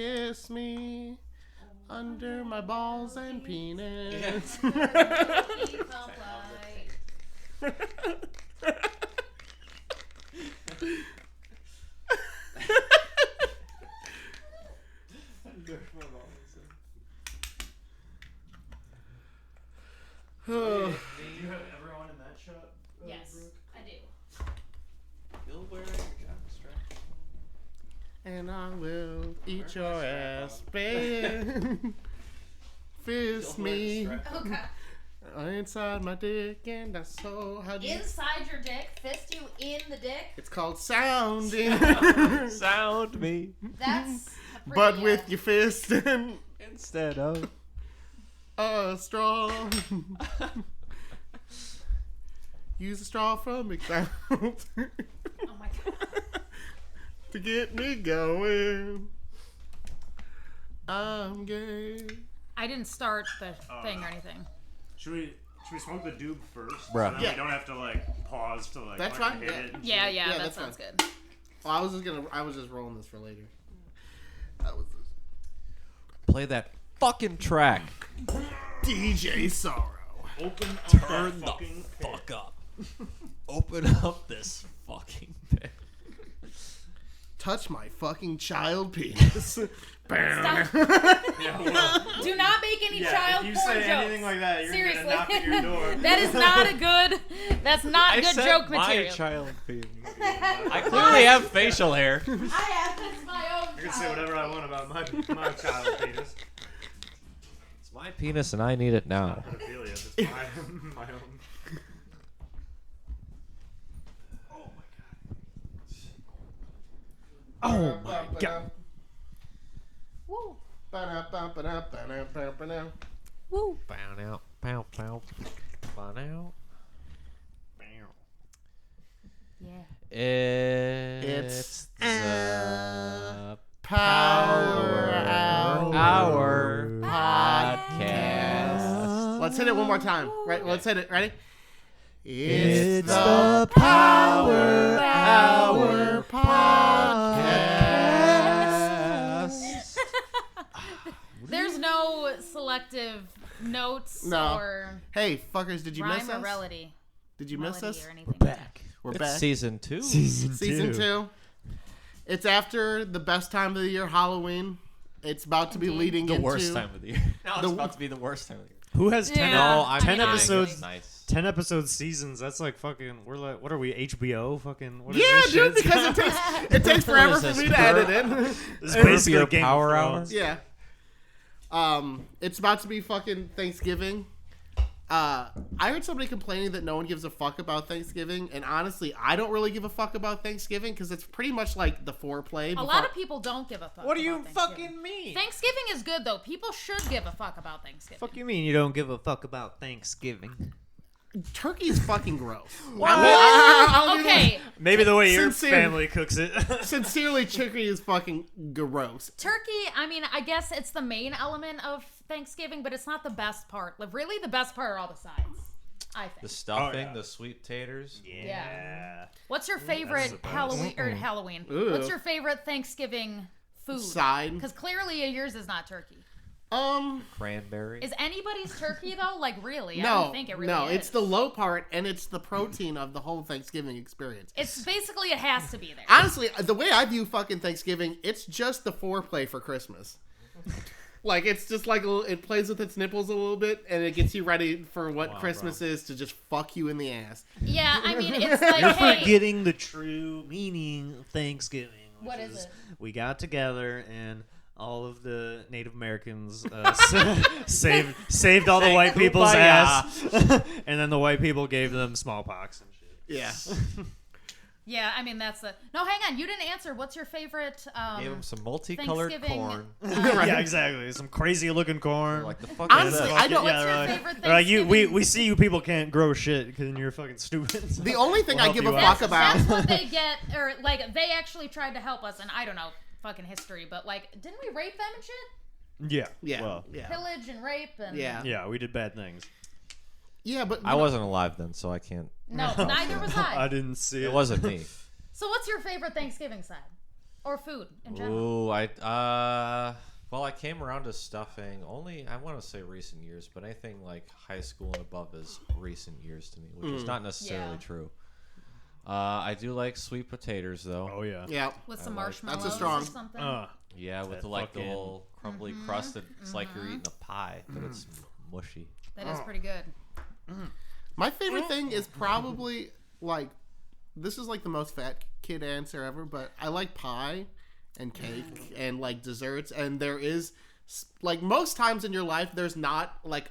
Kiss me under my balls and penis. Do you have everyone in that shot? Yes, Brooke? I do. You'll wear your job strap. And I will eat your ass, babe. Fist me Oh god. inside my dick, and that's so. How do you? Inside your dick, fist you in the dick. It's called sounding. Sound me That's. A pretty, But with your fist and instead of a straw. Use a straw from McDonald's Oh my god. to get me going. I'm gay. I didn't start the thing or anything. Should we smoke the doob first? Bruh. So then Yeah. we don't have to like pause to like That's fucking fine, hit yeah. it. and Yeah, shit. yeah, that that's sounds fine. good. Well, I was just rolling this for later. That was play that fucking track. DJ Sorrow. Open up Turn that the fucking pit. fuck up. Open up this fucking pit. Touch my fucking child penis. Bam. Yeah, well, Do not make any child if you porn say jokes. anything like that, you're Seriously. gonna knock at your door. That is not a good. That's not good said joke my material. child penis. I clearly have facial hair. I have this my own. I can say whatever I want about my child penis. It's my penis and I need it now. Pedophilia. It's my own. Oh my god. Woo. Ba-da-ba-ba-da-ba-da-ba-da. Woo. Bow out. Pow pow. Bow out. Yeah. It's the Power Hour Podcast. Let's hit it one more time. Right? Let's hit it. Ready? It's the Power Hour Podcast. There's no selective notes No. or Hey, fuckers, did you miss rhyme or us? melody. Did you miss melody us? or anything. We're It's back. season 2. Season 2. It's after the best time of the year, Halloween. It's about to be Indeed. leading The into worst time of the year. No, it's The- about to be the worst time of the year. Who has 10, Yeah. No, I'm 10 I mean, episodes? honestly. Nice. 10 episode seasons? That's like fucking. We're like, what are we? HBO? Fucking. What is Yeah, this dude, shit? because it takes forever What for is me this, to edit it. This is Curb basically Your Game of Power Thrones. Yeah. It's about to be fucking Thanksgiving. I heard somebody complaining that no one gives a fuck about Thanksgiving, and honestly, I don't really give a fuck about Thanksgiving because it's pretty much like the foreplay. A lot of people don't give a fuck. What do you about Thanksgiving. fucking mean? Thanksgiving is good though. People should give a fuck about Thanksgiving. Fuck you mean you don't give a fuck about Thanksgiving? Turkey is fucking gross. Okay, Maybe the way your Sincere. family cooks it. Sincerely, turkey is fucking gross. turkey. I mean, I guess it's the main element of Thanksgiving, but it's not the best part. Like, really, the best part are all the sides. I think. The stuffing, yeah. the sweet taters. Yeah. What's your favorite the best. Halloween? Ooh. What's your favorite Thanksgiving food? Side. Because clearly yours is not turkey. Cranberry. Is anybody's turkey though? Like really? I No, don't think it really no, is. it's the low part, and it's the protein of the whole Thanksgiving experience. It's basically it has to be there. Honestly, the way I view fucking Thanksgiving, it's just the foreplay for Christmas. Like, it's just like it plays with its nipples a little bit, and it gets you ready for what Christmas is to just fuck you in the ass. Yeah, I mean it's like You're hey, forgetting the true meaning of Thanksgiving. Which What is it? We got together and all of the Native Americans saved all the white people's kumbaya. ass, and then the white people gave them smallpox and shit. Yeah. yeah, I mean that's the no. Hang on, you didn't answer. What's your favorite? Gave them some multicolored Thanksgiving, corn. Yeah, exactly. Some crazy looking corn. Like the fuck is Honestly, this? I don't. What's Yeah, your they're favorite They're like, Thanksgiving? we see you people can't grow shit because you're fucking stupid. So The only thing we'll I help give a you fuck out. about. That's what they get, or like they actually tried to help us, and I don't know fucking history, but like didn't we rape them and shit? Yeah. Yeah. Well, yeah. Pillage and rape and Yeah. yeah, we did bad things. Yeah, but I wasn't alive then, so I can't. No, neither was I I. didn't see it. It wasn't me. So what's your favorite Thanksgiving side? Or food in general. Ooh, well, I came around to stuffing only, I want to say recent years, but anything like high school and above is recent years to me, which is not necessarily true. I do like sweet potatoes, though. Oh yeah. Yeah. With some like- marshmallows That's a strong- or something. Yeah, with That the fucking- whole crumbly crust. It's like you're eating a pie, but it's mushy. That is pretty good. My favorite thing is probably like, this is like the most fat kid answer ever, but I like pie and cake and like desserts. And there is like most times in your life, there's not like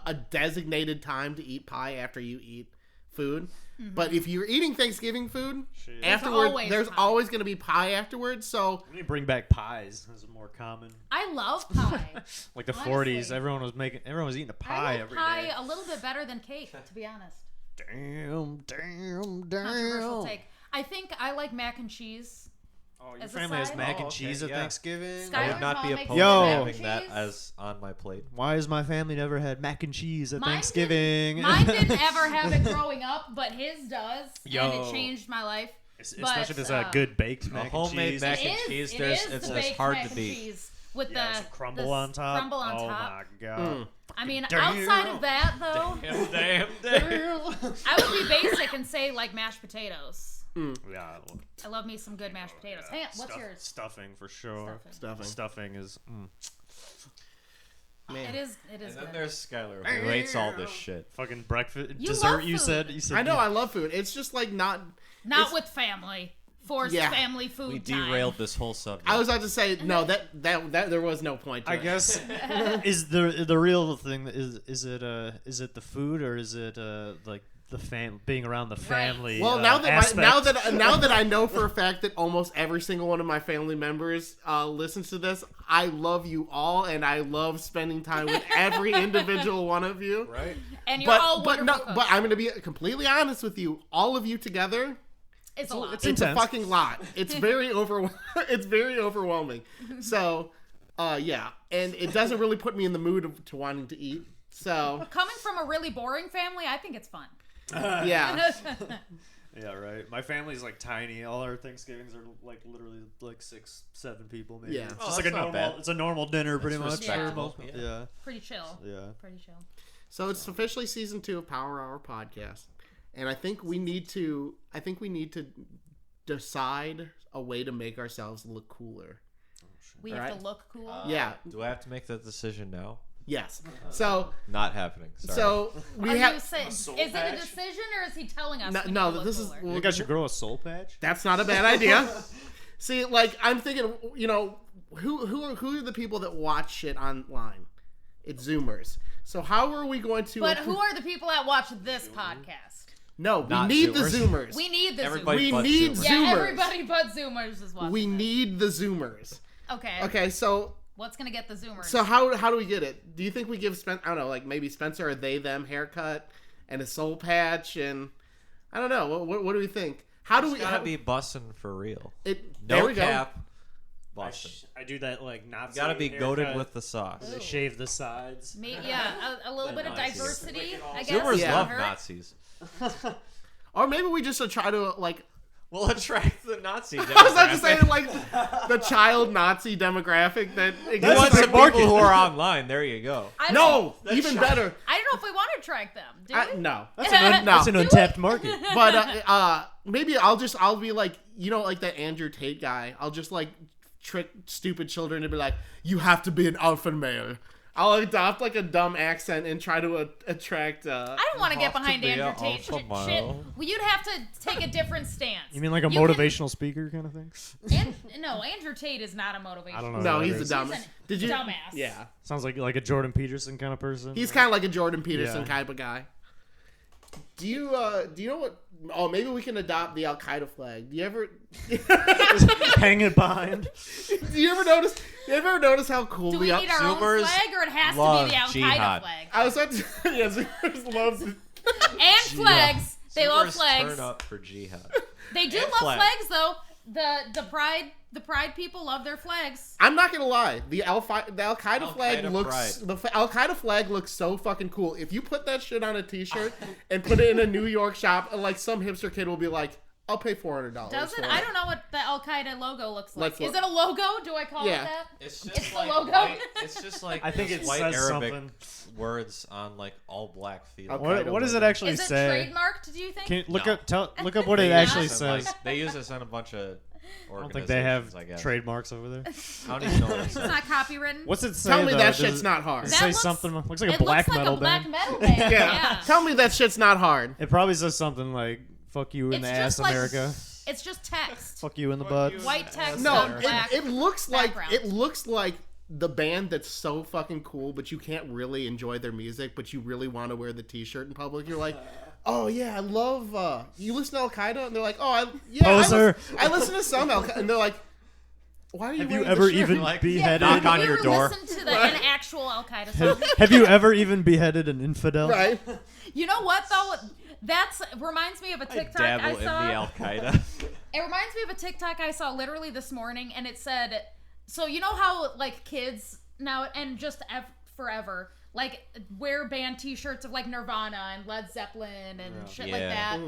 a designated time to eat pie after you eat food. But if you're eating Thanksgiving food, afterward, there's pie. always going to be pie afterwards. So We need to bring back pies. This is more common. I love pie. Like the Honestly. 40s, everyone was eating a I pie like every pie day. a little bit better than cake, to be honest. Damn. Controversial take. I think I like mac and cheese. Oh, your As a family has side? mac Oh, and okay, cheese at yeah. Thanksgiving? Sky- I would not be Skylar's mom opposed makes Yo. to mac having and that cheese. as on my plate. Why has my family never had mac and cheese at Mine Thanksgiving? Mine didn't ever have it growing up, but his does, and Yo. it changed my life. Especially if it's But, a good baked mac and homemade cheese. mac and It cheese, is it's the as baked hard mac to and beat. cheese with Yeah, the some crumble the on top. Crumble on oh top. my god. I mean, Damn. outside of that though, Damn. I would be basic and say like mashed potatoes. Yeah. I love me some good mashed potatoes. Hey, what's yours? Stuffing for sure. Stuffing. Stuffing is. man, It is And then good. there's Skylar, who hates all this shit. Fucking breakfast You dessert. love You food. said. You said. I know I love food. It's just like not. Not it's- with family. Forced Yeah. family food We time. derailed this whole subject. I was about to say no. That there was no point. To I it. guess is the real thing is it the food or is it like the being around the family? Well, now that aspect? now that I know for a fact that almost every single one of my family members listens to this, I love you all, and I love spending time with every individual one of you. right? And you're all But wonderful no, cooks. but I'm going to be completely honest with you. All of you together, It's a lot. it's a intense. fucking lot. It's very It's very overwhelming. So, yeah, and it doesn't really put me in the mood to wanting to eat. So, Coming from a really boring family, I think it's fun. yeah. Yeah, right. My family's like tiny. All our Thanksgivings are like literally like 6-7 people maybe. Yeah. It's Oh, just like that's a not normal. bad. It's a normal dinner pretty That's much. respectable. For most- Yeah. Yeah. Pretty chill. Yeah. Pretty chill. So it's officially season 2 of Power Hour podcast, and I think we need to decide a way to make ourselves look cooler. We have Alright. to look cool. Yeah. Do I have to make that decision now? Yes. So Not happening. Sorry. so we Are you have. saying, is soul it a patch? decision or is he telling us? No, we need no, to look this is. cooler? well, You guys should grow a soul patch. That's not a bad idea. See, like I'm thinking, you know, who are the people that watch shit online? It's Zoomers. So how are we going to? But who are the people that watch this podcast? No, we Not need Zoomers. the Zoomers. We need the Everybody Zoomers. We but need Zoomers. Yeah, Zoomers. everybody but Zoomers is watching. We this. need the Zoomers. Okay. Okay, so What's gonna get the Zoomers? how do we get it? Do you think we give Spencer? I don't know, like maybe Spencer a they them haircut and a soul patch and I don't know. What do we think? How do It's we? gotta how- be bussin' for real. there No we go. cap. Bussin'. I do that like Nazi. Gotta be goaded haircut. with the sauce. They shave the sides. Yeah, a little bit of Nazis. diversity, I guess. Zoomers Yeah. love hurt. Nazis. Or maybe we just try to like. We'll attract the Nazi I was about to say demographic. like the child Nazi demographic that You exists. want the some market. people who are online. There you go. I No, don't- even better. I don't know if we want to track them. Do we? No, That's no. It's an untapped market. But maybe I'll be like, you know, like that Andrew Tate guy. I'll just like trick stupid children to be like, you have to be an alpha male. I'll adopt like a dumb accent and try to attract. I don't want to get Have to behind be Andrew a Tate alpha shit. male. Well, you'd have to take a different stance. You mean like a You can- motivational speaker kind of thing? No, Andrew Tate is not a motivational. I don't know. No, who he's that a is. dumb. He's a Did you? dumbass. Yeah, Sounds like a Jordan Peterson kind of person. he's kind of like a Jordan Peterson Yeah. type of guy. Do you know what? Oh, maybe we can adopt the Al Qaeda flag. Do you ever? hanging behind. Do you ever notice? You ever notice how cool Do we the need our own Zoomers flag, or it has to love be the Al Qaeda jihad. flag? I was about to. Yeah, Zoomers loves. And flags. They love Zoomers flags. Turn up for jihad. They do And love flags. flags, though. The pride people love their flags. I'm not gonna lie. The Al Qaeda flag Al-Qaeda looks. pride. The Al Qaeda flag looks so fucking cool. If you put that shit on a T-shirt and put it in a New York shop, like some hipster kid will be like, I'll pay $400. Does it? for I don't know what the Al Qaeda logo looks like. Let's Is look. it a logo? Do I call Yeah. it that? It's just It's the like logo. white, it's just like I think those it white says Arabic something. words on like all black field. Okay. What does it logo. actually Is it say? trademarked? Do you think? Can you look No. look up what it They actually use this in, says. like- they use this on a bunch of I don't organizations. think they have I guess. trademarks over there. I don't even know what it It's says. not copywritten. What's it say? Tell me though? that Does shit's it- not hard. Does That it say looks- something? Looks like a It black looks metal like a black band. metal band. Yeah. Tell me that shit's not hard. It probably says something like "fuck you in It's the just ass, like- America." It's just text. Fuck you in the butt. White text No, on black. it looks like background. the band that's so fucking cool, but you can't really enjoy their music, but you really want to wear the T-shirt in public. You're like, oh yeah, I love. You listen to Al Qaeda, and they're like, oh Poser. I listen to some Al Qaeda, and they're like, why are you? Have you wearing ever this shirt? even Like, beheaded? knock on Have you your ever door. listened to an actual Al Qaeda song? Have you ever even beheaded an infidel? Right? You know what though? That's reminds me of a TikTok I Dabble in saw. the Al Qaeda. It reminds me of a TikTok I saw literally this morning, and it said, so you know how like kids now and just forever like wear band T-shirts of like Nirvana and Led Zeppelin and shit like Yeah. that,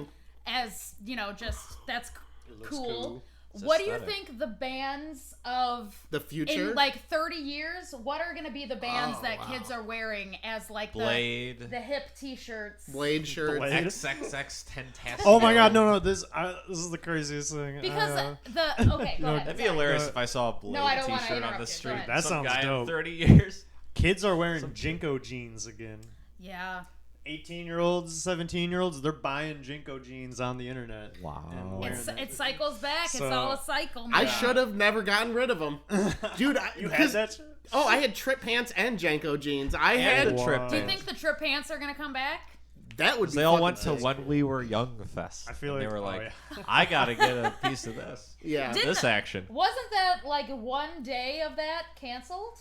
as you know, just that's looks cool. cool. It's What do you aesthetic. think the bands of The future. in like 30 years? What are going to be the bands Oh, that wow. kids are wearing as like Blade. the hip T-shirts? Blade shirts. Blade. XXX Tentacion. Oh my god, no. This is the craziest thing. Because the okay, go no, ahead. That'd be sorry. hilarious if I saw a Blade No, I don't wanna T-shirt on interrupt the you. Go street. ahead. That Some sounds guy dope. in 30 years. Kids are wearing Jinko jeans again. Yeah. 18-year-olds, 17-year-olds, they're buying Jinko jeans on the internet. Wow. and wearing It's, them. it cycles back. So- it's all a cycle. I Man. should have never gotten rid of them, dude. You had that shit? Oh, I had Trip pants and Janko jeans. I And had the Trip Wow. Do you pants. think the trip pants are gonna come back? that would be. They all fucking went to sick. When We Were Young Fest. I feel and like they were oh, like, yeah. I gotta get a piece of this. Yeah. Did- This action. Wasn't that like one day of that canceled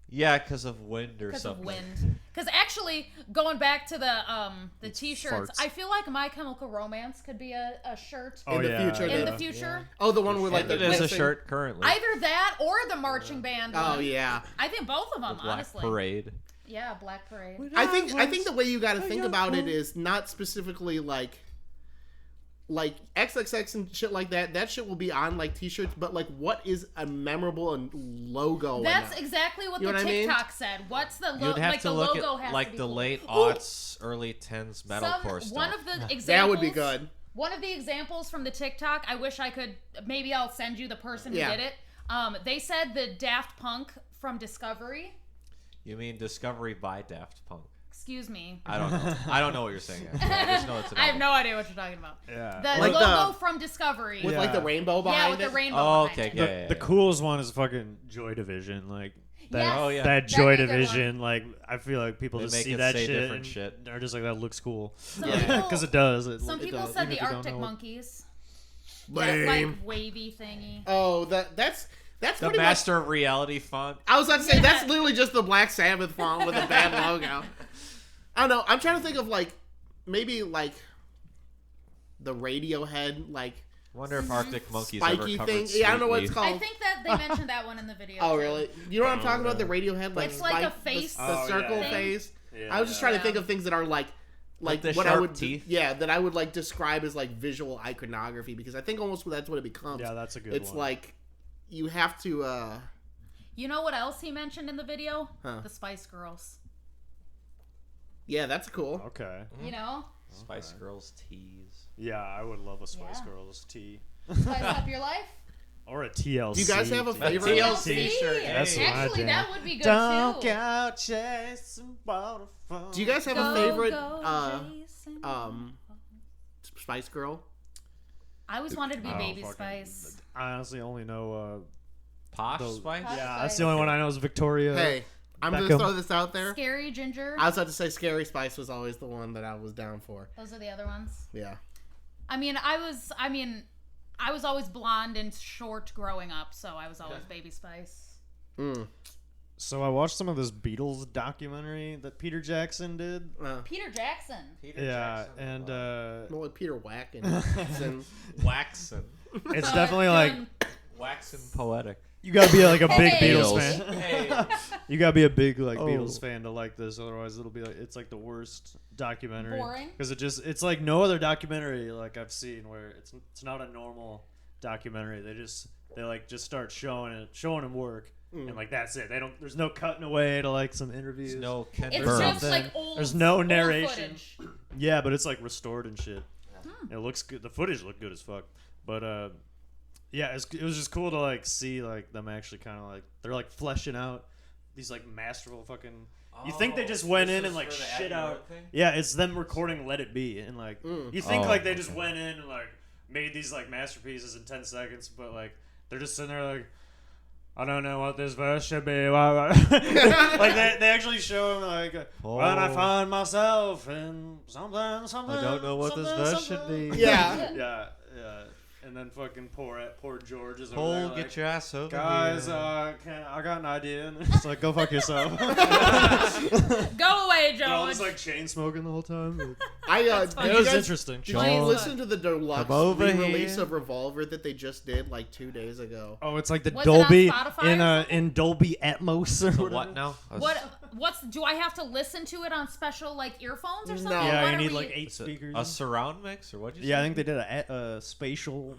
Yeah, because of wind or because of something. wind? Because actually, going back to the T-shirts, farts. I feel like My Chemical Romance could be a shirt Oh, In the yeah, future, in yeah. the future. Oh, the one where like It the is a dancing- shirt currently. Either that or the marching band. Oh one. yeah. I think both of them. the Black honestly. Parade. Yeah, Black Parade. I think the way you got to think about it is not specifically like XXX and shit like that. That shit will be on like T-shirts, but like what is a memorable and logo? That's enough? exactly what You know the what I mean? TikTok said. What's the logo? You'd have Like to the look logo at has like to be the cool. late Ooh, aughts, early 10s metalcore stuff. One of the examples. That would be good. One of the examples from the TikTok, I wish I could. Maybe I'll send you the person Yeah. who did it. They said the Daft Punk from Discovery. You mean Discovery by Daft Punk? Excuse me. I don't know. I don't know what you're saying. Actually. I just know it's an I have album. no idea what you're talking about. Yeah. The Like logo the- from Discovery. with like the Yeah. rainbow behind yeah, with it. the rainbow. Oh, behind okay. it. Yeah, The, yeah, the yeah. coolest one is fucking Joy Division. Like that, Yes. Oh, yeah. that That'd Joy be a good Division. Like I feel like people They just make see it that say shit different and shit. they're just like that looks cool. Some Yeah. people, Because it does. some it people does, said even the if you don't Arctic know it. Monkeys. Lame. That like wavy thingy. Oh, that's The pretty Master of Reality font. much. I was about to say Yeah. that's literally just the Black Sabbath font with a bad logo. I don't know. I'm trying to think of like maybe like the Radiohead like Wonder if Arctic Monkeys spiky ever covered thing. Yeah, I don't know what Sweet it's Leaf. I called. think that they mentioned that one in the video. Oh too. really? You know what I'm talking about? The Radiohead like It's like a spike- face the Oh, circle yeah. face. Yeah, I was just trying to Yeah. think of things that are like the what I sharp would teeth? yeah that I would like describe as like visual iconography because I think almost that's what it becomes. Yeah, that's a good It's one. like you have to You know what else he mentioned in the video? Huh. The Spice Girls. yeah, that's cool. Okay. You know, Spice Girls tees. Yeah, I would love a Spice Yeah. Girls tee. spice up your life. Or a TLC. Do you guys have a tee. favorite? TLC shirt. That's Hey. my Actually, jam. that would be good Don't too. go chasing waterfalls. Do you guys have Go, a favorite go, Jason. Spice Girl? I always wanted to be Oh, Baby fucking- Spice. I honestly only know. Posh Those- Spice? Posh Yeah, Spice. that's the only one I know is Victoria. Hey, I'm Beckham. gonna throw this out there. Scary Ginger. I was about to say Scary Spice was always the one that I was down for. Those are the other ones. Yeah. I was always blonde and short growing up, so I was always Baby Spice. Mm. So I watched some of this Beatles documentary that Peter Jackson did. Peter Jackson. Peter Yeah, Jackson. and More like Peter Whack and Waxen. it's definitely like Waxen poetic. You gotta be like a big Hey. Beatles Beatles. fan. You gotta be a big like Oh. Beatles fan to like this. Otherwise, it'll be like it's like the worst documentary. Boring? Because it's like no other documentary like I've seen where it's not a normal documentary. They like just start showing him work. And like that's it. There's no cutting away to like some interviews. There's no Ken It's Burns. just like old. There's no old narration. footage. Yeah, but it's like restored and shit. It looks good. The footage looked good as fuck. But yeah, it was just cool to like see like them actually kind of like they're like fleshing out these like masterful fucking. You think they just went in and like shit out? Yeah, it's them recording "Let It Be" and like you think like they just went in and like made these like masterpieces in 10 seconds, but like they're just sitting there like. I don't know what this verse should be. Like they actually show him like when I find myself in something. I don't know what this verse should be. Yeah. Yeah. And then fucking poor George is over there Cole, like, get your ass over guys, here. I got an idea. And it's like, go fuck yourself. Go away, They're all George. just like chain smoking the whole time. Did funny. It you was guys- interesting. Did George. you listen to the deluxe Come over re-release here. of Revolver that they just did like 2 days ago? Oh, it's like the Was it on Dolby Spotify or something? in Dolby Atmos or The whatever. what now? What's do I have to listen to it on special like earphones or something? No. Yeah, What you are need we- like 8 Is it speakers. a surround mix or what'd you say? Yeah, I think they did a spatial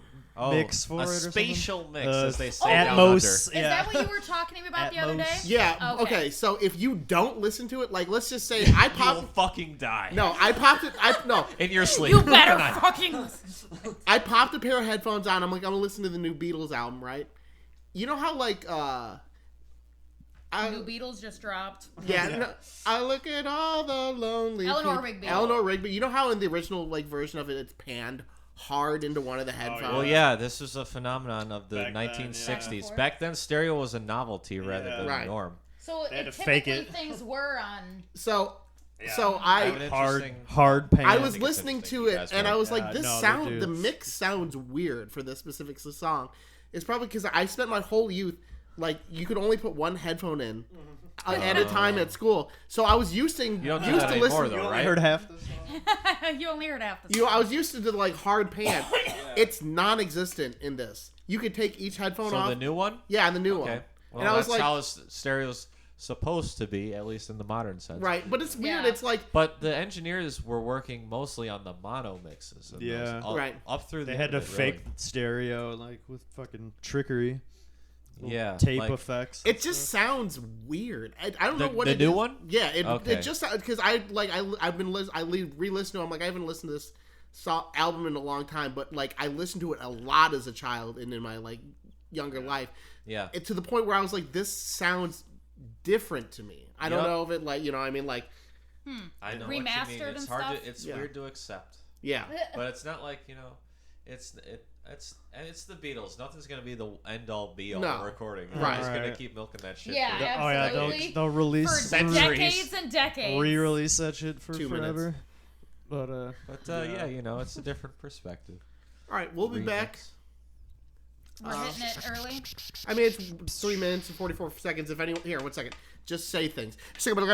mix for a it or something. spatial mix, as they say down Atmos. Is Yeah. that what you were talking to me about the other day? Atmos. Yeah. Okay. Okay. So if you don't listen to it, like let's just say I under. You'll popped. fucking die. No, I popped it. In your sleep. You better fucking listen to it. I popped a pair of headphones on. I'm like, I'm gonna listen to the new Beatles album, right? You know how like New Beatles just dropped. yeah, no, I look at all the lonely Eleanor peop- Rigby. Eleanor Rigby. You know how in the original like version of it, it's panned hard into one of the headphones. Well, yeah, this was a phenomenon of the Back then, 1960s. yeah. Back then, stereo was a novelty rather Yeah. than Right. the norm. So They had it, to fake typically it. things were on. So I have I an hard interesting- hard pan. I was think it's listening interesting to you it guys and were. I was Yeah, like, this no, they sound, do. the mix sounds weird for this specific song. It's probably because I spent my whole youth like you could only put one headphone in at a time at school, so I was used to You don't do used that to anymore, listen. though, I right? heard half the song. You only heard half the You know, I was used to the like hard pan. It's non-existent in this. You could take each headphone So off. the new one? Yeah, the new Okay. one. Well, and I was that's like, how stereo's supposed to be, at least in the modern sense. right, but it's weird. Yeah. It's like But the engineers were working mostly on the mono mixes. And Yeah. those, Right. Up through the They had to end of it, fake really. stereo like with fucking trickery. Yeah. Tape like, effects. it just sounds weird. I don't know what the it new is. one? Yeah, Okay. it just because I've been re-listening to. I'm like I haven't listened to this album in a long time, but like I listened to it a lot as a child and in my like younger life. Yeah. To the point where I was like, this sounds different to me. I don't Yep. know if it like I mean like I know Remastered what you mean. It's and hard stuff? to. It's Yeah. weird to accept, yeah. but it's not like it's the Beatles. Nothing's gonna be the end all be all No. recording. Right. They're just Right. gonna keep milking that shit. Yeah, for- Oh yeah, absolutely. they'll release For Centuries. decades and decades. re-release that shit for 2 forever. minutes. But But yeah, it's a different perspective. All right, we'll be back. Remix. We're hitting it early. I mean, it's 3 minutes and 44 seconds. If anyone here, 1 second, just say things. What are we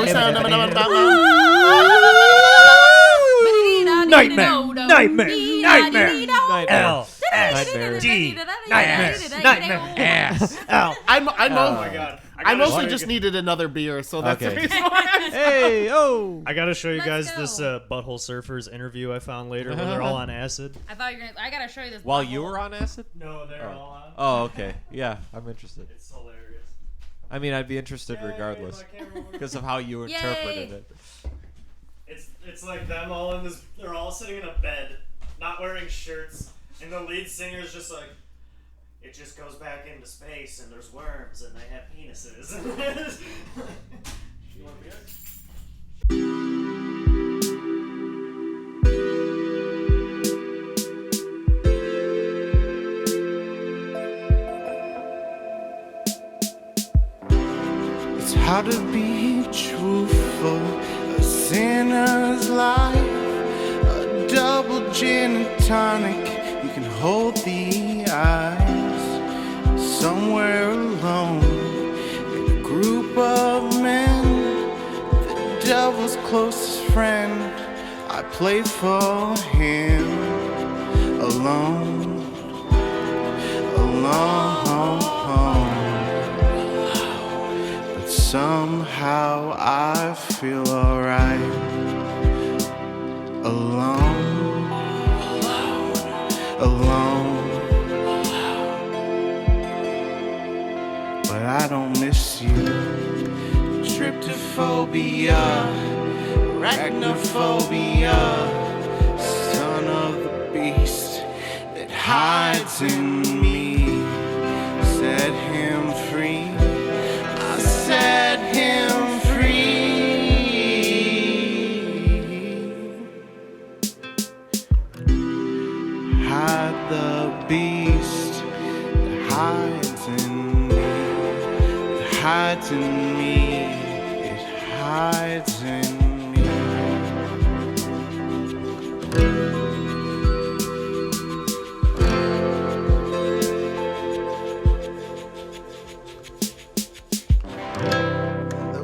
saying? I mostly just needed another beer, so that's the Okay. reason why. Hey, oh! I gotta show you Let's guys go. this Butthole Surfers interview I found later where they're all on acid. I thought you were gonna. I gotta show you this. While butthole. you were on acid? No, they're Oh. all on. Oh, okay. Yeah, I'm interested. It's hilarious. I mean, I'd be interested regardless because of how you interpreted Yay. it. It's like them all in this. They're all sitting in a bed, not wearing shirts, and the lead singer's just like, it just goes back into space, and there's worms, and they have penises. You want beer? It's hard to be truthful. A sinner's life, a double gin and tonic. You can hold the eyes somewhere alone in a group of men. The devil's closest friend. I played for him. A alone. But I don't miss you. Tryptophobia, arachnophobia, son of the beast that hides in me. Set him free. I set him free. Hide the beast that hides in me. That hides in me. It hides in me.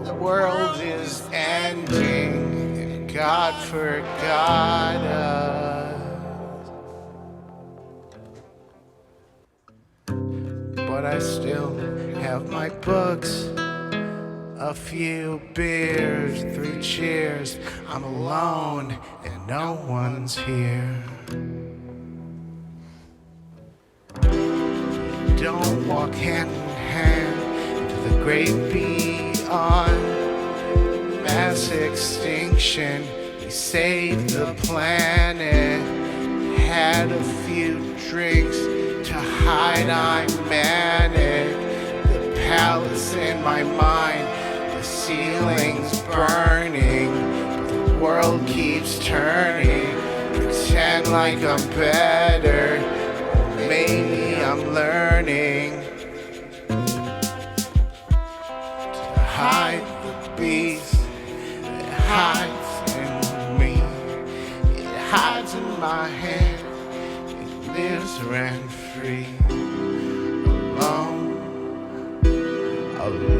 The world is ending, and God forgot us. But I still have my books, a few beers, 3 cheers. I'm alone, and no one's here. Don't walk hand in hand into the great beyond. Mass extinction, we saved the planet. Had a few drinks to hide I'm manic. The palace in my mind, the ceiling's burning. The world keeps turning, pretend like I'm better. Maybe I'm learning to hide the beast that hides in me. It hides in my head. It lives rent free.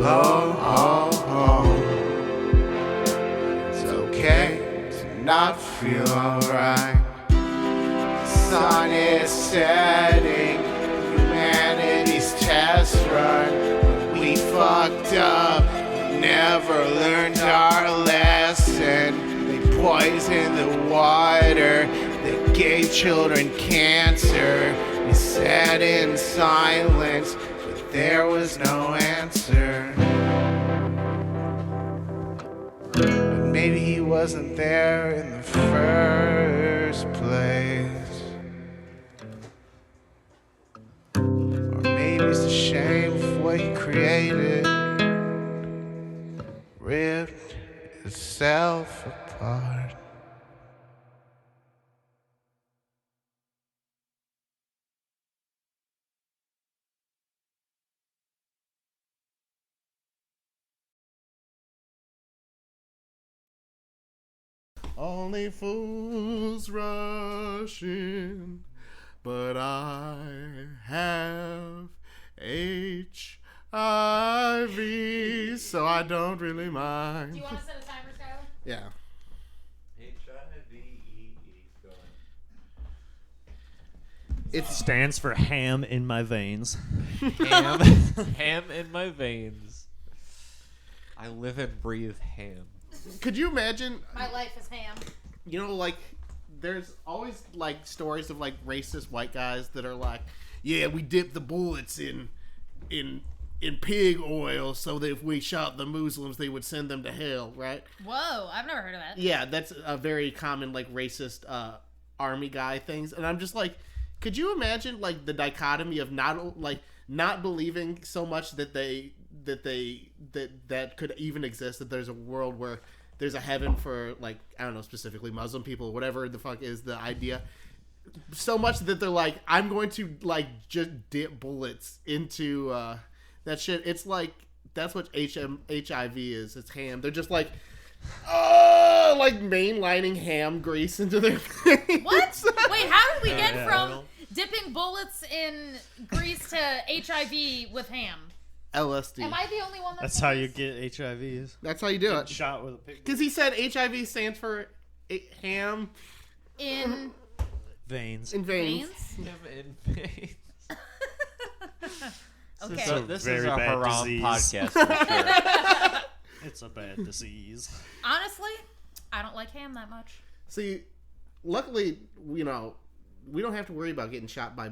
Alone, alone. It's okay to not feel alright. Sun is setting, humanity's test run. We fucked up, never learned our lesson. They poisoned the water that gave children cancer. We sat in silence, but there was no answer. But maybe he wasn't there in the first place. Maybe it's a shame of what he created, ripped itself apart. Only fools rush in, but I have HIV, so I don't really mind. Do you want to set a timer, Skylar? Yeah. It stands for ham in my veins. Ham in my veins. I live and breathe ham. Could you imagine? My life is ham. You know, like, there's always like stories of like racist white guys that are like, yeah, we dipped the bullets in pig oil so that if we shot the Muslims, they would send them to hell, right? Whoa, I've never heard of that. Yeah, that's a very common like racist army guy things, and I'm just like, could you imagine like the dichotomy of not believing so much that that could even exist, that there's a world where there's a heaven for, like, I don't know, specifically Muslim people, whatever the fuck is the idea, so much that they're like, I'm going to like just dip bullets into that shit. It's like that's what HIV is. It's ham. They're just like like mainlining ham grease into their face. What? Wait, how did we get from dipping bullets in grease to HIV with ham? LSD. Am I the only one That's how you get HIV. That's how you do it. Shot with a pig. Because he said HIV stands for ham in veins. in veins. veins? Ham in veins. Okay. So this is very a bad haram disease. podcast for sure. It's a bad disease. Honestly, I don't like ham that much. See, luckily, you know, we don't have to worry about getting shot by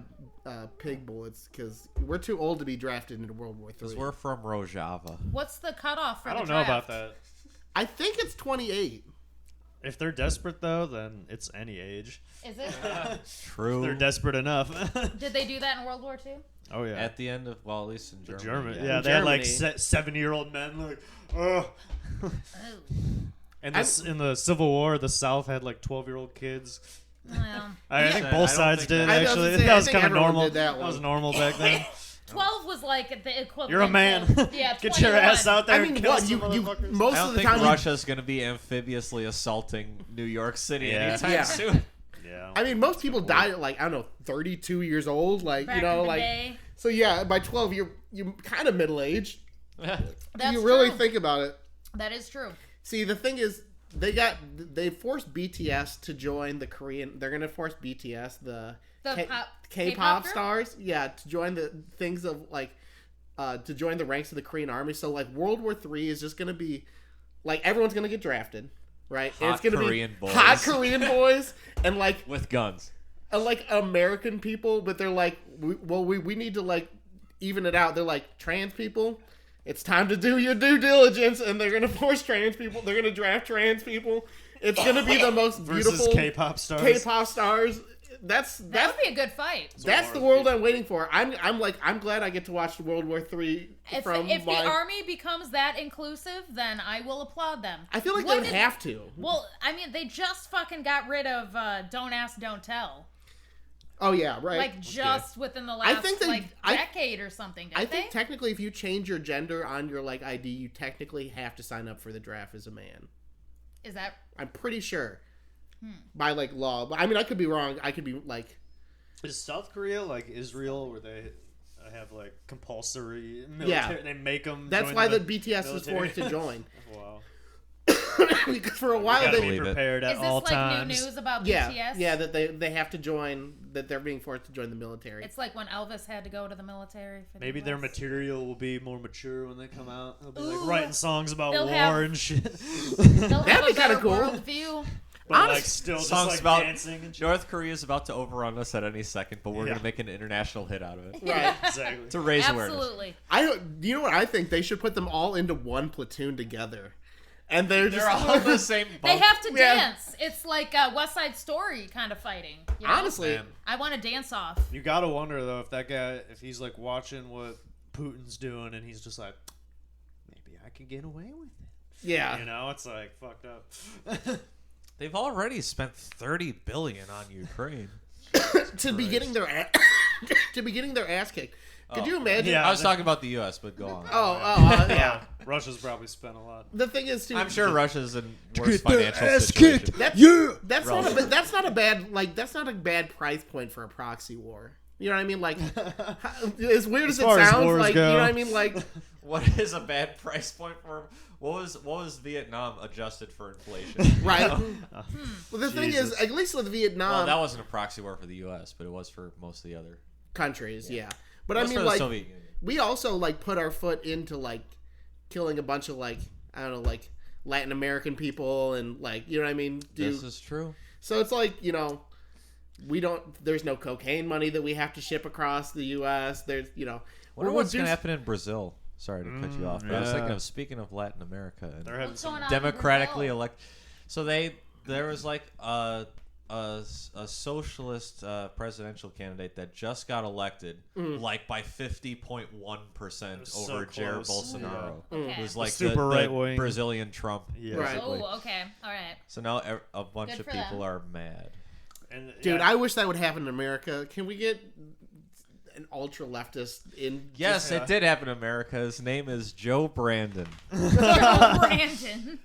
pig bullets because we're too old to be drafted into World War III. Because we're from Rojava. What's the cutoff for I the don't know draft? about that. I think it's 28. If they're desperate though, then it's any age. Is it? True. They're desperate enough. Did they do that in World War II? Oh yeah. At the end of, well, at least in Germany. German. Yeah. Yeah, In they had like Germany. 7-year-old men like, oh. Oh. And this, in the Civil War, the South had like 12-year-old kids. Well, I think I both don't sides think did that- I was actually. gonna say, That I was think kind of everyone normal. did that was one. normal back then. 12 was like the equivalent. You're a man. Of, yeah, Get your 21. ass out there. I and mean, kill what some you motherfuckers. most I of don't the think time Russia's going to be amphibiously assaulting New York City Yeah. anytime Yeah. soon. Yeah. I mean, most people died at like I don't know, 32 years old. Like Back you know, in the like day. so. Yeah, by 12, you're kind of middle aged. That's You really true. think about it. That is true. See, the thing is, they forced BTS to join the Korean. They're gonna force BTS, the K-pop K-pop group? stars, yeah, to join the things of like, to join the ranks of the Korean army. So like World War III is just gonna be, like everyone's gonna get drafted, right? And Hot it's gonna Korean be boys. hot Korean boys and like With guns. like American people, but they're like, we need to like even it out. They're like trans people. It's time to do your due diligence, and they're gonna force trans people. They're gonna draft trans people. It's gonna be the most Versus beautiful K-pop stars. K-pop stars. That That would be a good fight. that's the world I'm waiting for. I'm glad I get to watch World War III If from the my. army becomes that inclusive, then I will applaud them. I feel like What they would did- have to. Well, I mean, they just fucking got rid of Don't Ask, Don't Tell. Oh yeah, right. Like, just within the last, think they- like, I- decade or something, didn't I they? think technically, if you change your gender on your like ID, you technically have to sign up for the draft as a man. Is that... I'm pretty sure by like law. But I mean, I could be wrong. I could be like. Is South Korea like Israel, where they have like compulsory military? Yeah. They make them. That's join why the mi- BTS is military? forced to join. Wow. Because for a while Gotta they. be prepared at Is all this, like, times. new news about Yeah, BTS? yeah, that they have to join. That they're being forced to join the military. It's like when Elvis had to go to the military. For Maybe the their US. material will be more mature when they come out. They'll be Ooh. like writing songs about They'll war have- and shit. They'll have That'd a be kinda better cool. worldview. But like Honest- still just Songs like about dancing and shit. North Korea is about to overrun us at any second, but we're Yeah. going to make an international hit out of it. right. Exactly. To raise awareness. Absolutely. You know what I think? They should put them all into one platoon together, and they're just They're all in the same They bunk. have to Yeah. dance. It's like West Side Story kind of fighting. You know? honestly. Man. I want to dance off. You gotta wonder though if that guy, if he's like watching what Putin's doing and he's just like, maybe I can get away with it. Yeah. You know, it's like fucked up. They've already spent $30 billion on Ukraine. to be getting their to be getting their ass kicked. Could Oh. you imagine? Yeah. I was talking about the U.S., but go on. Yeah. Russia's probably spent a lot. The thing is, too, I'm sure Russia's in worse Get their financial ass situation. kicked. That's not a bad price point for a proxy war. You know what I mean? Like, as weird as it far as sounds, wars like go. you know what I mean? Like, What is a bad price point for? What was Vietnam adjusted for inflation? right? You know? Well, the thing is, Jesus. at least with Well, Vietnam that wasn't a proxy war for the U.S., but it was for most of the other. countries, yeah. But It I was for mean, the like, Soviet Union. we also like put our foot into like killing a bunch of like I don't know, like Latin American people and like you know what I mean. This is true. So it's like, you know, there's no cocaine money that we have to ship across the U.S. There's, you know. Wonder we'll what's do- going to happen in Brazil. Sorry to cut you off. But I was yeah. thinking of, speaking of Latin America, and They're having What's some going on? democratically in Brazil? elect. So there was like a socialist presidential candidate that just got elected, like by 50.1% so over Jair close. Bolsonaro. Okay. Who's like Super the right-wing. Brazilian Trump. Yeah. Right. basically. Oh, okay. All right. So now a bunch Good of for people them. are mad. And, Dude, yeah, I wish that would happen in America. Can we get an ultra leftist in? Yes, it did happen in America. His name is Joe Brandon. Joe Brandon.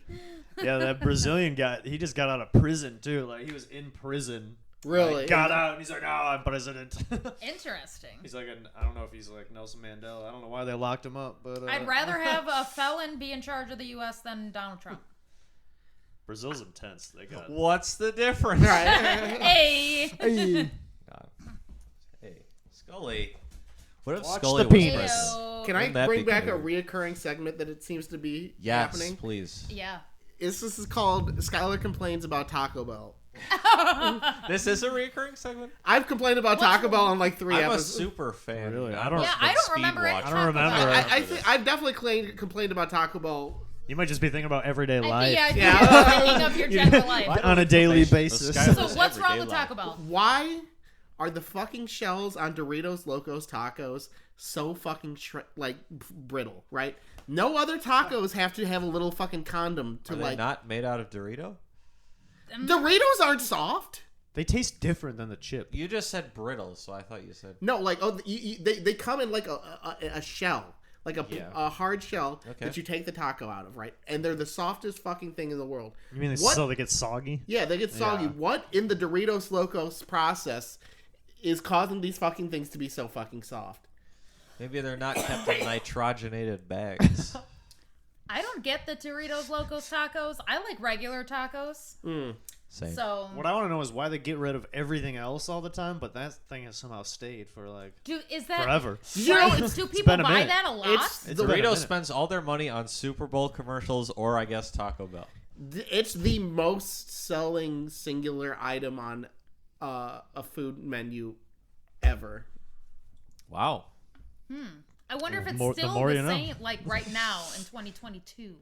yeah, that Brazilian guy, he just got out of prison too. Like he was in prison. Really? Like, got out and he's like, "Oh, I'm president." Interesting. He's like, I don't know if he's like Nelson Mandela. I don't know why they locked him up, but I'd rather have a felon be in charge of the U.S. than Donald Trump. Brazil's intense. They got What's the difference? Hey. God. Hey, Scully. What if Watch Scully the was penis. president? Ew. Can I Wouldn't that bring be back a cool? reoccurring segment that it seems to be Yes, happening? please. Yeah. This is called Skylar Complains About Taco Bell. This is a recurring segment. I've complained about Taco Bell on like 3 I'm a episodes. super fan. Really? I'm I don't- Yeah, I don't remember it. I don't remember. I think I've definitely complained about Taco Bell. You might just be thinking about everyday life Yeah, Yeah. you're thinking of your general life. on a daily The basis. sky So was what's wrong everyday with life. Taco Bell? Why are the fucking shells on Doritos Locos Tacos so fucking brittle? Right? No other tacos have to have a little fucking condom to Are they like. not made out of Dorito? Doritos aren't soft. They taste different than the chip. You just said brittle, so I thought you said. No, like they come in like a shell, like a hard shell Okay. that you take the taco out of, right? And they're the softest fucking thing in the world. You mean What? so they get soggy? Yeah, they get soggy. Yeah. What in the Doritos Locos process is causing these fucking things to be so fucking soft? Maybe they're not kept in nitrogenated bags. I don't get the Doritos Locos tacos. I like regular tacos. Same. So What I want to know is why they get rid of everything else all the time, but that thing has somehow stayed for like is that forever. right? Do people been a buy minute. that a lot? It's It's been a Dorito minute. spends all their money on Super Bowl commercials, or I guess Taco Bell. it's the most selling singular item on a food menu ever. Wow. I wonder if it's the still more the you know. same, like right now in 2022.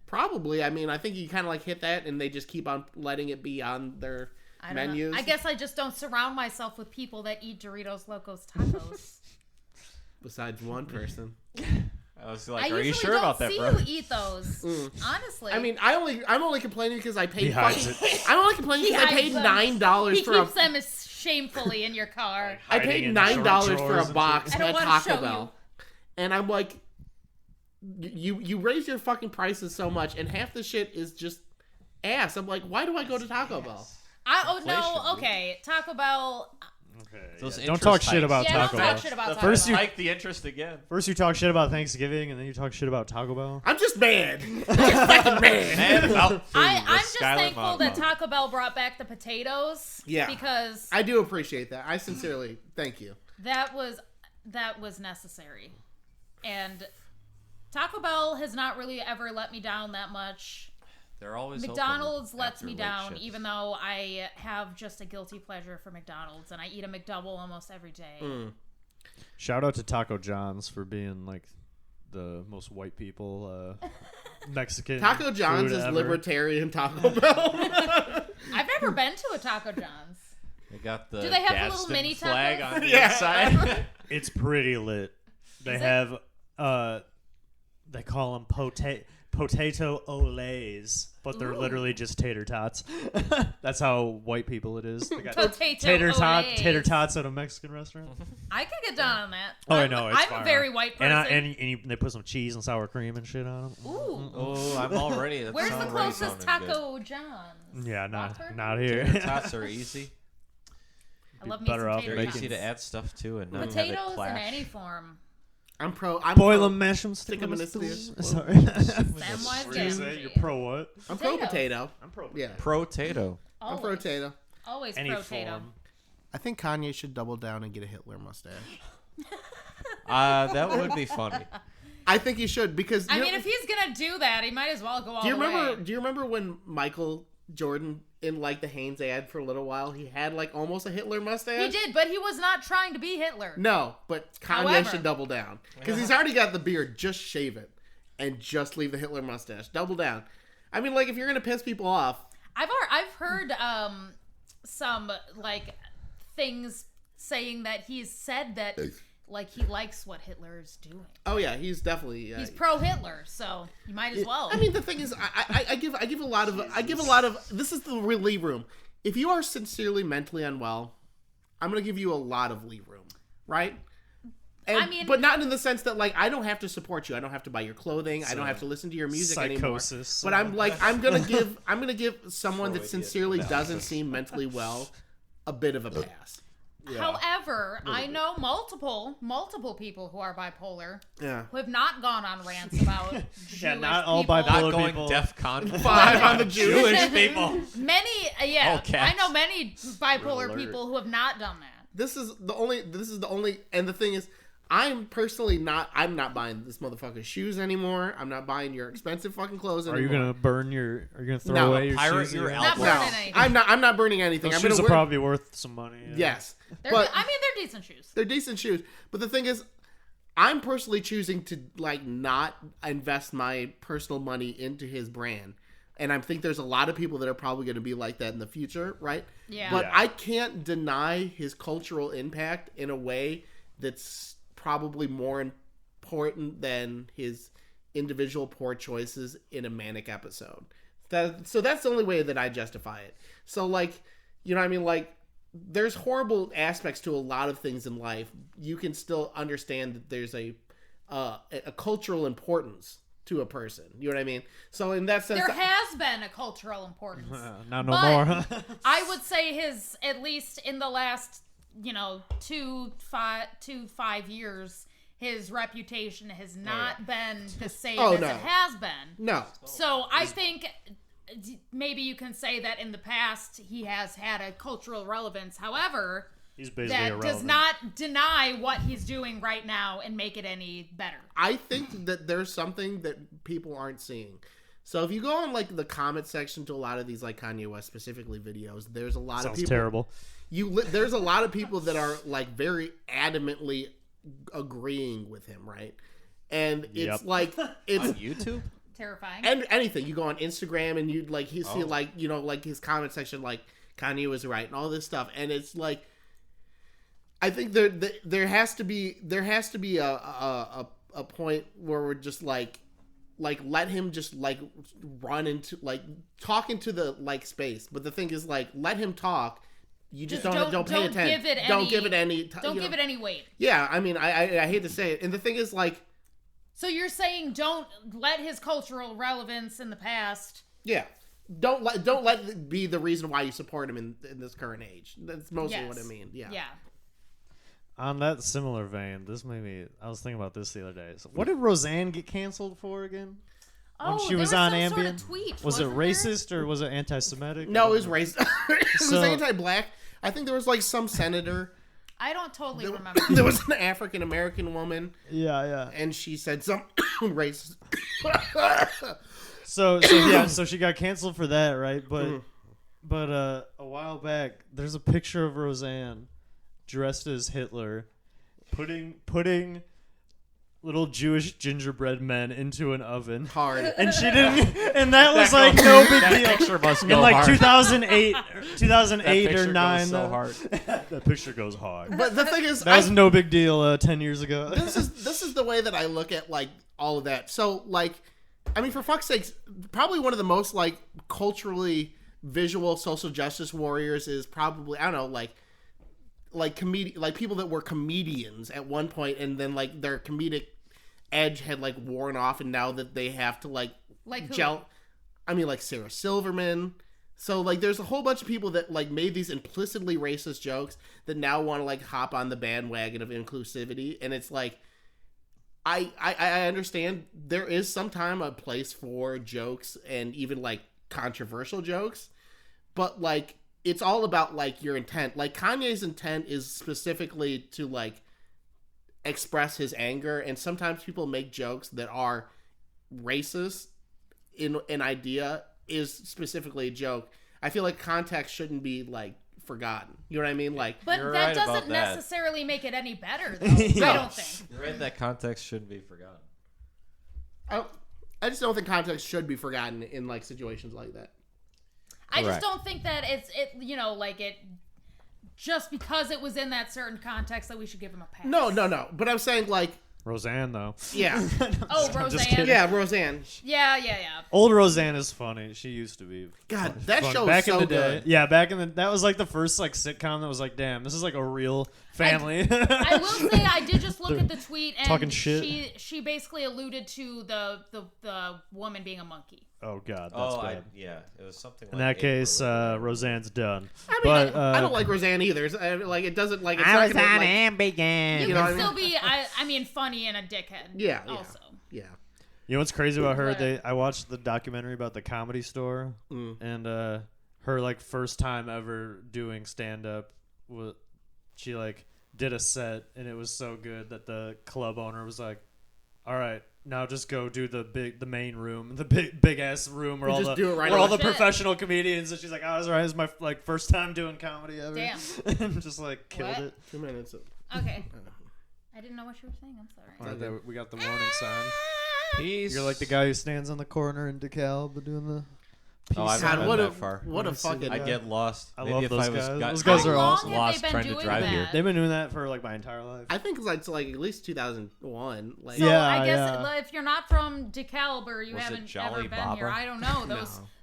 Probably. I mean, I think you kind of like hit that, and they just keep on letting it be on their I don't menus. know. I guess I just don't surround myself with people that eat Doritos Locos tacos. Besides one person. I was I like, are you usually sure don't about that, see bro? you eat those. Honestly. I mean, I'm only complaining because I paid. He hides I'm only complaining He because I paid hides them. $9 he for a. keeps them shamefully in your car. I hiding paid in $9 short for drawers a and box I don't at wanna Taco show Bell, and I'm like, you raise your fucking prices so much, and half the shit is just ass. I'm like, why do I go to Taco Bell? No, Inflation, okay. Taco Bell. Okay, Those yeah. Don't interest talk shit hikes. about Yeah, Taco don't talk Bell. shit about Taco First Bell. Hike the interest again. First you talk shit about Thanksgiving, and then you talk shit about Taco Bell. I'm just mad. I'm just fucking mad. And about food I'm with just Skylar thankful that Monmouth. Taco Bell brought back the potatoes. Yeah. Because I do appreciate that. I sincerely thank you. that was necessary. And Taco Bell has not really ever let me down that much. They're always McDonald's open lets after me late down, shift. even though I have just a guilty pleasure for McDonald's, and I eat a McDouble almost every day. Shout out to Taco John's for being like the most white people Mexican. Taco John's food is ever. libertarian Taco Bell. I've never been to a Taco John's. They got the Do they have the little Gadsden mini flag tacos? on the Yeah. inside. It's pretty lit. They Is it? have they call them potato olays, but they're Ooh. literally just tater tots. That's how white people it is. They got Potato olays. tater tots at a Mexican restaurant. I could get down on that. Oh, I know. It's I'm fire. a very white person. And they put some cheese and sour cream and shit on them. Ooh. Oh, I'm already. That's Where's the already closest sounding Taco John's? Yeah, Rockford? not here. Good. Tots are easy. I love me better some off tater They're making- easy tots. to add stuff to and not have it Potatoes in clash. any form. I'm Boil pro, them, mash them, stick Stick 'em them in in a a stew. Sorry. Samwise What do you say? Gamgee. You're pro what? I'm pro Potatoes. potato. I'm pro. Yeah. Pro-tato. I'm pro potato. Always Any potato. form. I think Kanye should double down and get a Hitler mustache. That would be funny. I think he should because I mean, if he's gonna do that, he might as well go all do you the remember? way. Do you remember when Michael Jordan in like the Hanes ad for a little while he had like almost a Hitler mustache? He did, but he was not trying to be Hitler. No, but Kanye However. should double down because he's already got the beard. Just shave it and just leave the Hitler mustache. Double down. I mean, like if you're gonna piss people off, I've heard some like things saying that he's said that like he likes what Hitler is doing. oh yeah, he's definitely. He's pro Hitler, so you might as well. I mean, the thing is, I give a lot of. This is the real leave room. If you are sincerely mentally unwell, I'm gonna give you a lot of leave room, right? And, I mean- but not in the sense that like I don't have to support you. I don't have to buy your clothing. I don't have to listen to your music Psychosis. anymore. But I'm like I'm gonna give someone that sincerely doesn't seem mentally well a bit of a pass. However, I know multiple people who are bipolar Yeah. who have not gone on rants about Yeah, Jewish not all people. bipolar Not going people. DEFCON 5 on the Jewish people. Many, yeah, All caps. I know many bipolar Alert. people who have not done that. This is the only, and the thing is, I'm personally not. I'm not buying this motherfucker's shoes anymore. I'm not buying your expensive fucking clothes Are anymore. you gonna burn your? Are you gonna throw No. away your Pirate shoes? your Not outfit. No, burning anything. I'm not burning anything. Those I'm gonna shoes are wear. probably worth some money. Yeah. Yes, They're but I mean, they're decent shoes. they're decent shoes. But the thing is, I'm personally choosing to like not invest my personal money into his brand. And I think there's a lot of people that are probably going to be like that in the future, right? Yeah. But Yeah. I can't deny his cultural impact in a way that's probably more important than his individual poor choices in a manic episode. So that's the only way that I justify it. So, like, you know what I mean? Like, there's horrible aspects to a lot of things in life. You can still understand that there's a cultural importance to a person. You know what I mean? So in that sense, There has been a cultural importance. Now no But more. I would say his, at least in the last, 2 to 5 years, his reputation has not been the same Oh, as no. it has been. no. So I think maybe you can say that in the past he has had a cultural relevance. However, He's basically that irrelevant. does not deny what he's doing right now and make it any better. I think that there's something that people aren't seeing. So if you go on like the comment section to a lot of these like Kanye West specifically videos, there's a lot of Sounds people. terrible. There's a lot of people that are like very adamantly agreeing with him, right? And it's Yep. like it's On YouTube? Terrifying. and anything. You go on Instagram and you like you see like like his comment section like Kanye was right and all this stuff, and it's like I think there has to be a point where we're just like let him just like run into like talk into the like space, but the thing is like let him talk. You just don't pay attention. Don't give it any weight. Yeah, I mean I hate to say it, and the thing is like So you're saying don't let his cultural relevance in the past. yeah. Don't let it be the reason why you support him in this current age. That's mostly Yes. what I mean. Yeah. Yeah. On that similar vein, this made me. I was thinking about this the other day. So what did Roseanne get canceled for again? When she there was was on some Ambien? Sort of tweet, Was it wasn't there? racist or was it anti-Semitic? No, it was racist. It was So- anti-black. I think there was like some senator. I don't totally remember. There was an African American woman, Yeah. and she said some racist. So she got canceled for that, right? But Mm-hmm. a while back, there's a picture of Roseanne dressed as Hitler, putting little Jewish gingerbread men into an oven. Hard. And she didn't, and that was like no big That deal. picture must In go like hard. 2008 That picture or 9. goes so hard. That picture goes hard. But the thing is, That was no big deal 10 years ago. this is the way that I look at like all of that. So like, I mean, for fuck's sakes, probably one of the most like culturally visual social justice warriors is probably I don't know like people that were comedians at one point and then like their comedic edge had like worn off and now that they have to like Like who? I mean like Sarah Silverman. So like there's a whole bunch of people that like made these implicitly racist jokes that now want to like hop on the bandwagon of inclusivity, and it's like I understand there is sometime a place for jokes and even like controversial jokes, but like it's all about like your intent. Like Kanye's intent is specifically to like express his anger, and sometimes people make jokes that are racist in an idea is specifically a joke. I feel like context shouldn't be like forgotten. You know what I mean? Like But You're that right about doesn't that. necessarily make it any better, though. No. I don't think. You're right, that context shouldn't be forgotten. I just don't think context should be forgotten in like situations like that. I just Correct. don't think that it just because it was in that certain context that we should give him a pass. No. But I'm saying like Roseanne, though. yeah. Oh, just Roseanne. kidding. Yeah, Roseanne. Yeah. Old Roseanne is funny. She used to be. God, that fun. show back is so in the day. good. Yeah, back in the that was like the first like sitcom that was like, damn, this is like a real family. I will say I did just look at the tweet and Talking shit. she basically alluded to the woman being a monkey. Oh god, that's bad. It was something like In that April case, or- Roseanne's done. I mean, but I don't like Roseanne either. It's, like it doesn't like. It's I not was gonna, on like, Ambien. You You know can what I still be, I mean, funny and a dickhead. Yeah. Also. Yeah. You know what's crazy about her? But- I watched the documentary about the Comedy Store, and her like first time ever doing stand up, she like did a set, and it was so good that the club owner was like, "All right, now just go do the main room, the big ass room where all Just do it right where all away. the professional comedians." And she's like, "Oh, that's right. This is my first time doing comedy ever." Damn. And just like killed What? it. 2 minutes. Okay. I didn't know what you were saying. I'm sorry. All right, there, we got the warning sign. Peace. You're like the guy who stands on the corner in DeKalb doing the. Oh, I God, haven't been what that far. what a fucking. I'd get lost. I Maybe love if those I was guys. got Those guys How are long awesome. have lost they been trying to doing drive that? here. They've been doing that for like my entire life. I think it's like at least 2001. Like, So Yeah, I guess yeah. if you're not from DeKalb or you Was it haven't Jolly ever been Baba? here, I don't know.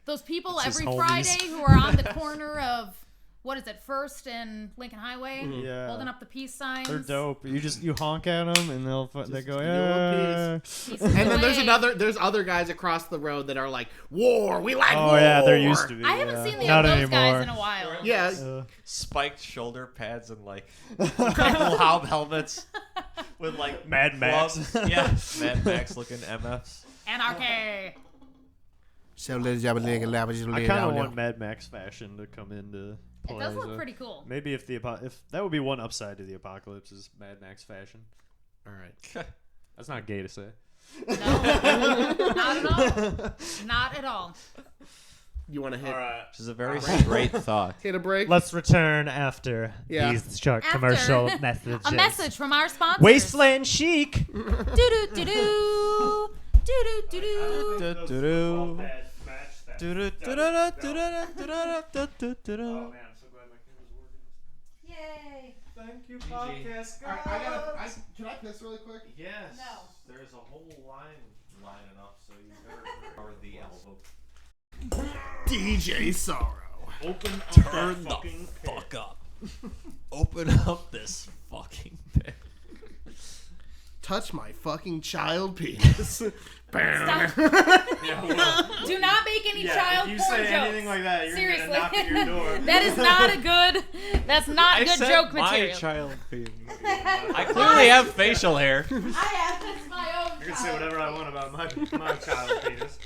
Those people It's his every homies. Friday who are on the corner of what is it, First and Lincoln Highway, Yeah. holding up the peace signs. They're dope. You honk at them and they go, give 'em yeah. Peace and then there's away. there's other guys across the road that are like, war, we like Oh war. yeah, there used to be. I haven't yeah. seen Not those anymore. guys in a while. Yeah, Spiked shoulder pads and like hob helmets with like Mad Max. gloves. Yeah, Mad Max looking MFs. Anarchy. I kind of want Mad Max fashion to come into It play. does look so pretty cool. Maybe if that would be one upside to the apocalypse is Mad Max fashion. all right. That's not gay to say. No, not at all. Not at all. You want to hit Which is a very straight thought. hit a break? Let's return after Yeah. these short After commercial messages. A message from our sponsors. Wasteland Chic. Do do do do. Do do do do. Yay. Thank you, podcast can I piss really quick? Yes. No. There's a whole line lining up, so you better cover the elbow. DJ Sorrow. Open Turn the fuck up. Open up this fucking pit. Touch my fucking child penis. Stop. Do not make any child if you porn say jokes. anything like that, you're Seriously. gonna knock at your door. That is not a good. That's not good said joke my material. child penis. I clearly have facial hair. I have this my own. I can say whatever I want about my child penis.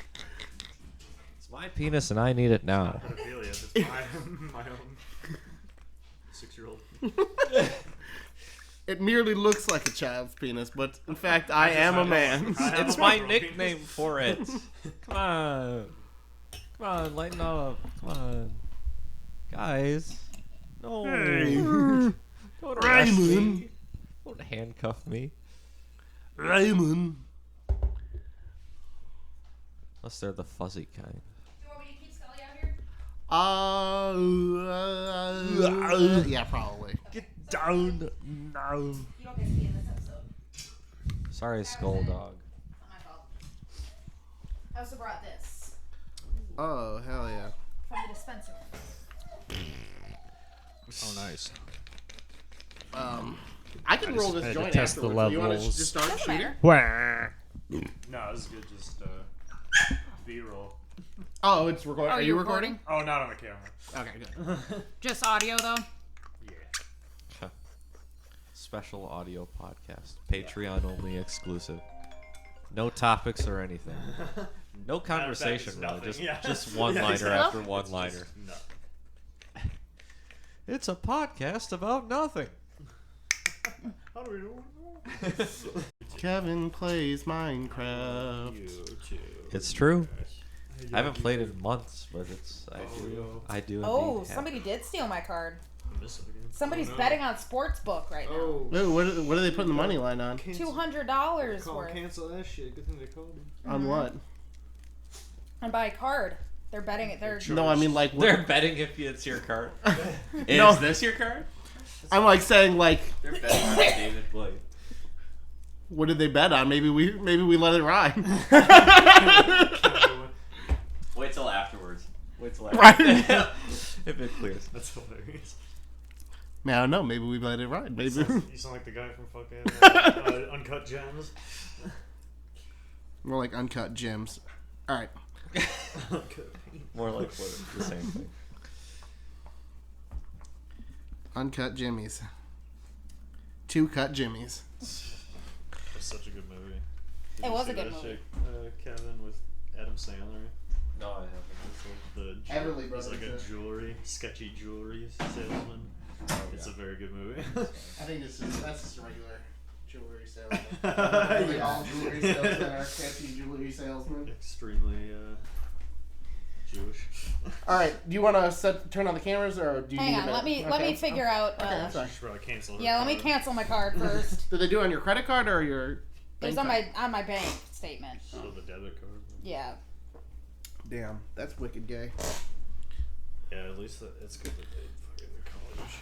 It's my penis, and I need it now. Pedophilia. It's my own 6-year-old. It merely looks like a child's penis, but in fact, I am a man. It's my nickname for it. Come on. Come on, lighten up. Come on. Guys. No. Don't arrest me. Don't handcuff me. Raymond. Unless they're the fuzzy kind. Do you want me to keep Scully out here? Yeah, probably. Get down now. You don't get to be in this episode. Sorry, Skull Dog. It's not my fault. I also brought this Oh, hell yeah. from the dispenser. Oh, nice. I can roll just this had to joint test the afterwards. You want to levels. just start Doesn't shooting? matter. No, this is good. Just B-roll. Oh, it's recording. Oh, Are you recording? Oh, not on the camera. Okay, good. Just audio though. Yeah. Special audio podcast. Patreon only exclusive. No topics or anything. No conversation, it's really. nothing. Just, Yeah. just one Yeah, liner exactly. after one liner. No. It's a podcast about nothing. How do we know? Kevin plays Minecraft. It's true. I haven't played it in months, but it's I do. Oh, indeed have. somebody did steal my card. This again. Somebody's betting on Sportsbook right now. Oh. Wait, what are they putting the money line on? $200 worth. Cancel that shit. Good thing they called me. On what? And buy a card. They're betting it. They're No, I mean like. They're betting if it's your card. Is No. this your card? I'm like saying like, They're betting on David Blake. what did they bet on? Maybe we let it ride. Wait till afterwards. Wait till Right. afterwards. If it clears. That's hilarious. Man, I don't know. Maybe we let it ride. Maybe. You sound like the guy from fucking Uncut Gems. More like uncut gems. All right. More like what, the same thing. Uncut Jimmies. 2 cut Jimmies. That's such a good movie. Did It you was see a good that movie. shit, Kevin, with Adam Sandler. No, I haven't. It's like Everly he's Brothers like a did. sketchy jewelry salesman. It's a very good movie. I think that's just a regular jewelry salesman. Really, all jewelry salesmen are sketchy jewelry salesmen. Extremely Jewish. All right, do you want to turn on the cameras, or do you? Hang need on, a let me figure out. Sorry. Should probably cancel her Yeah, let me card. cancel my card first. Did they do it on your credit card or your? It's bank on card? my bank statement. Oh, the debit card. Yeah. Damn, that's wicked gay. Yeah, at least it's good that they fucking college.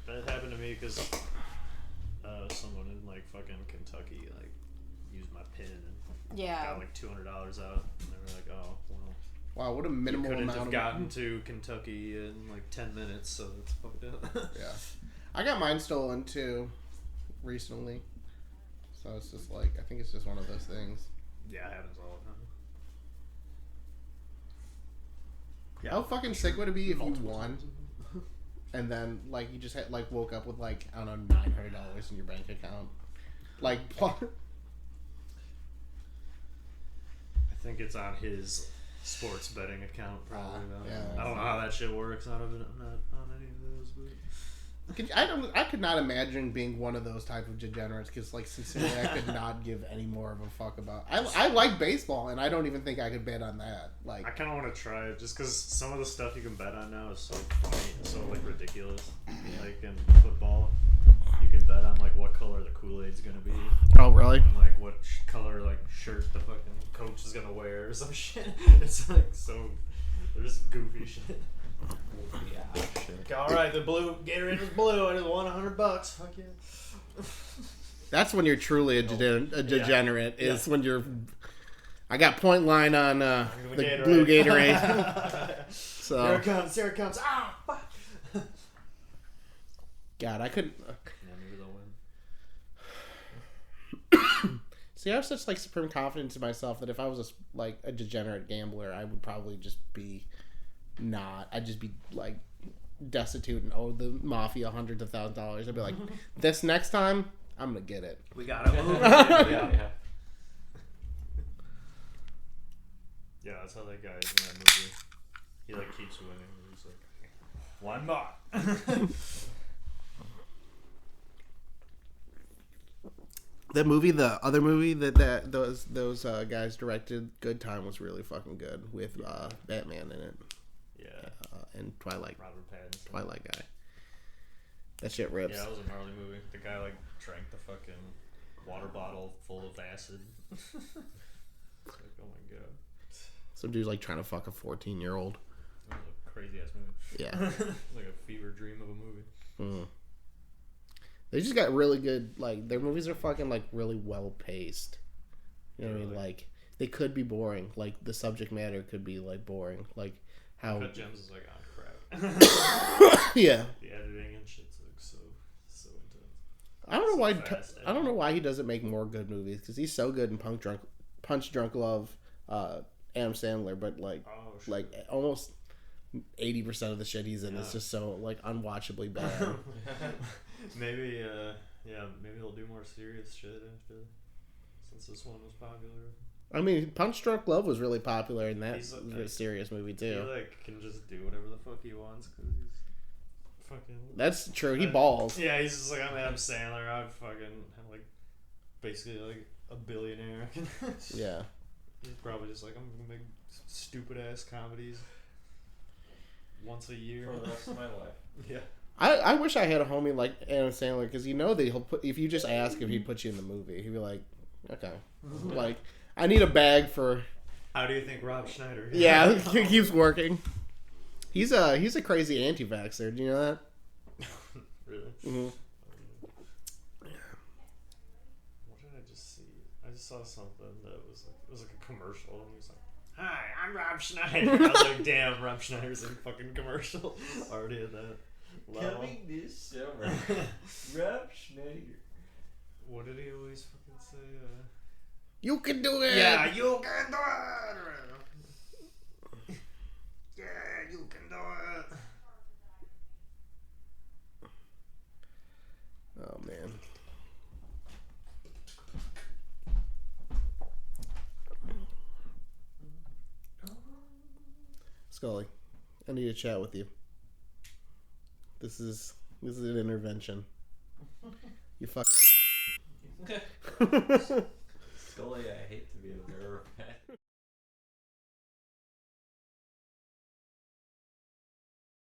That happened to me because someone in like fucking Kentucky like used my PIN and Yeah. got like $200 out, and they were like, "Oh, well, Wow, what a you minimal couldn't amount have of gotten to Kentucky in like 10 minutes, so it's fucked up." Yeah, I got mine stolen too, recently. So it's just like I think it's just one of those things. Yeah, it happens all the time. Yeah, How fucking sick would it be if you multiple won, times. and then like you just had like woke up with like I don't know $900 in your bank account, like I think it's on his sports betting account, probably. Though. yeah. I don't know how that shit works. I'm not on any of those, but. I could not imagine being one of those type of degenerates because, like, sincerely, I could not give any more of a fuck about. I like baseball, and I don't even think I could bet on that. Like, I kind of want to try it just because some of the stuff you can bet on now is so funny, so like ridiculous. Like in football, you can bet on like what color the Kool-Aid's gonna be, oh really? and like what color like shirt the fucking coach is gonna wear or some shit. It's like so, there's goofy shit. Yeah, shit. All right, the blue Gatorade was blue. I just won $100. Fuck yeah. That's when you're truly a degenerate. Is when you're. I got point line on the Gatorade. blue Gatorade. So Here it comes. Here it comes. Ah, fuck. God, I couldn't. Yeah, maybe they'll win. See, I have such like supreme confidence in myself that if I was a degenerate gambler, I would probably just be not. I'd just be like destitute and owe the mafia hundreds of thousands of dollars. I'd be like, this next time, I'm gonna get it. We gotta move. Yeah. Yeah, that's how that guy is in that movie. He like keeps winning. He's like, one more. The movie, the other movie that those guys directed, Good Time, was really fucking good with Batman in it. Yeah. And Twilight Robert Pattinson. Twilight guy. That shit rips. Yeah, that was a gnarly movie. The guy like drank the fucking water bottle full of acid. It's like, oh my god. Some dude's like trying to fuck a 14-year-old. That was a crazy ass movie. Yeah. Like a fever dream of a movie. Mm. They just got really good. Like their movies are fucking like really well paced. You know what I mean? Like they could be boring. Like the subject matter could be like boring. Like how. Cut Gems is like on crap. Yeah. The editing and shit's like so intense. I don't know why. Fast I don't know why he doesn't make more good movies because he's so good in Punch Drunk Love, Adam Sandler, but like almost 80% of the shit he's in is just so like unwatchably bad. Maybe maybe he'll do more serious shit after, since this one was popular. I mean, Punch Drunk Love was really popular, and He's that's a serious movie He too. like can just do whatever the fuck he wants because he's fucking. That's true. He balls. Yeah, he's just like, I'm Adam Sandler. I'm like basically like a billionaire. Yeah. He's probably just like, I'm gonna make stupid ass comedies once a year For the rest of my life. Yeah. I wish I had a homie like Adam Sandler because you know that he'll put if you just ask if he'd put you in the movie, he'd be like, okay, like I need a bag for. How do you think Rob Schneider? Yeah, he keeps working. He's a crazy anti-vaxxer. Do you know that? Really? Mm-hmm. What did I just see? I just saw something that was like it was like a commercial, and he was like, "Hi, I'm Rob Schneider." I was like, "Damn, Rob Schneider's in fucking commercial already at that level." Coming this summer, Rob Schneider. What did he always fucking say? You can do it. Yeah, you can do it. Yeah, you can do it. Oh man. Scully, I need to chat with you. This is an intervention. You fuck. Scully, I hate to be a bearer of bad